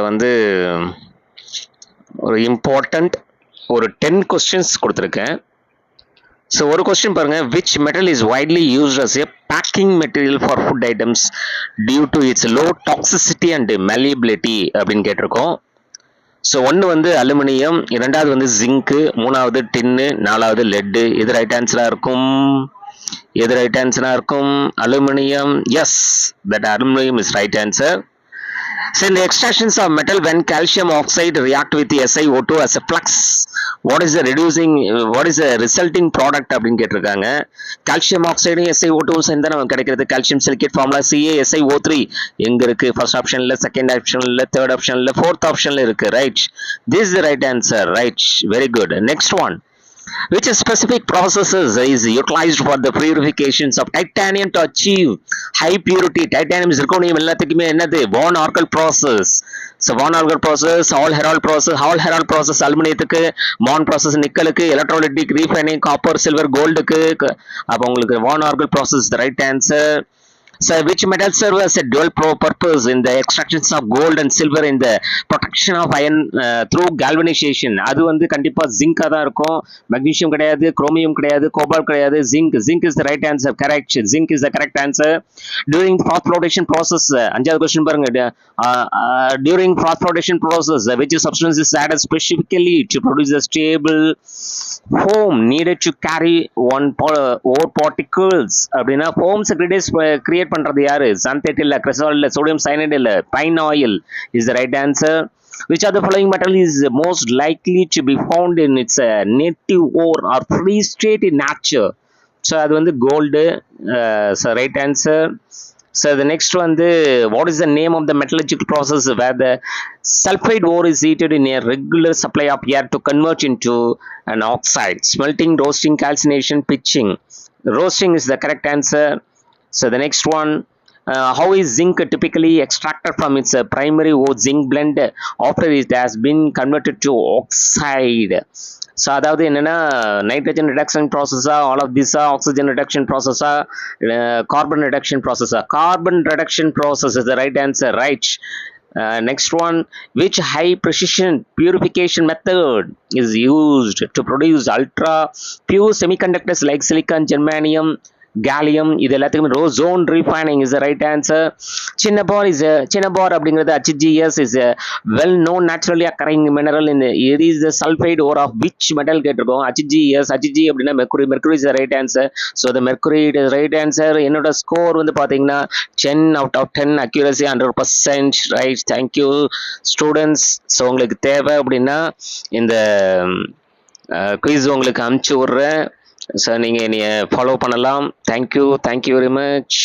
வந்து ஒரு இம்பார்ட்டண்ட் ஒரு 10 கொஸ்டின்ஸ் கொடுத்துருக்கேன். ஸோ ஒரு கொஸ்டின் பாருங்க, which metal is widely used as a packing material for food items due to its low toxicity and malleability அப்படின்னு கேட்டிருக்கோம். ஸோ ஒன்று வந்து அலுமினியம், இரண்டாவது வந்து ஜிங்கு, மூணாவது டின்னு, நாலாவது லெட்டு. எது ரைட் ஆன்சராக இருக்கும்? எது ரைட் ஆன்சராக இருக்கும்? Aluminium. Yes, that aluminium is right answer. So in the extractions of metal, when calcium oxide react with the SiO2 as a flux, what is the resulting product அப்படின்னு கேட்டிருக்காங்க. கால்சியம் ஆக்சைடு SiO2 சேர்ந்தா நமக்கு கிடைக்கிறது calcium silicate formula CaSiO3 எங்க இருக்கு? First ஆப்ஷன்ல, second ஆப்ஷன்ல, third ஆப்ஷன்ல, ஃபோர்த் ஆப்ஷன்ல இருக்கு. Right, this is the right answer. Right, very good. Next one, which specific processes is utilized for the purifications of titanium to achieve high purity? Titanium, zirconium எல்லாத்துக்குமே என்னது? von Orgel process. So von Orgel process, Hall Heroult process அலுமினியத்துக்கு, Mond process நிக்கலுக்கு, electrolytic refining copper silver goldக்கு. அப்ப உங்களுக்கு von Orgel process the right answer. So which metal serve as a dual purpose in the extractions of gold and silver in the protection of iron through galvanization? அது வந்து கண்டிப்பா ஜிங்கா தான் இருக்கும். Magnesium கிடையாது, chromium கிடையாது, cobalt கிடையாது. Zinc is the right answer. Correct, zinc is the correct answer. During phosphorylation process, அஞ்சாவது question பாருங்க. During phosphorylation process, which substance is added specifically to produce a stable foam needed to carry ore particles? அப்படின்னா foams create பண்றது யாரு? xanthate இல்ல, cresol இல்ல, sodium cyanide இல்ல, pine oil is the right answer. Which of the following metal is most likely to be found in its native ore or free state in nature? So அது வந்து gold. So right answer. So the next one, what is the name of the metallurgical process where the sulfide ore is heated in a regular supply of air to convert into an oxide? Smelting, roasting, calcination, pitching. Roasting is the correct answer. So the next one, how is zinc typically extracted from its primary ore zinc blend after it has been converted to oxide? So அதாவது என்னென்னா, nitrogen reduction ப்ராசஸா, all of திஸா, oxygen reduction ப்ராசஸா, carbon reduction ப்ராசஸா? Carbon reduction process is the right answer. Right. Next one, which high precision purification method is used to produce ultra pure semiconductors like silicon, germanium, gallium? இது எல்லாத்துக்குமே zone refining is the right answer. Cinnabar அப்படிங்கிறது HGS is a well known naturally occurring mineral in it is the sulfide ore of which metal கேட்டிருக்கோம்? HGS. Hg அப்படின்னா mercury is the right answer. So the mercury is the right answer. என்னோட score வந்து பாத்தீங்கன்னா 10 out of 10, accuracy 100%. right, thank you students. So உங்களுக்கு தேவை அப்படின்னா இந்த quiz உங்களுக்கு அனுப்பிச்சு விடுறேன். ஸோ நீங்கள் என்னைய ஃபாலோ பண்ணலாம். Thank you very much.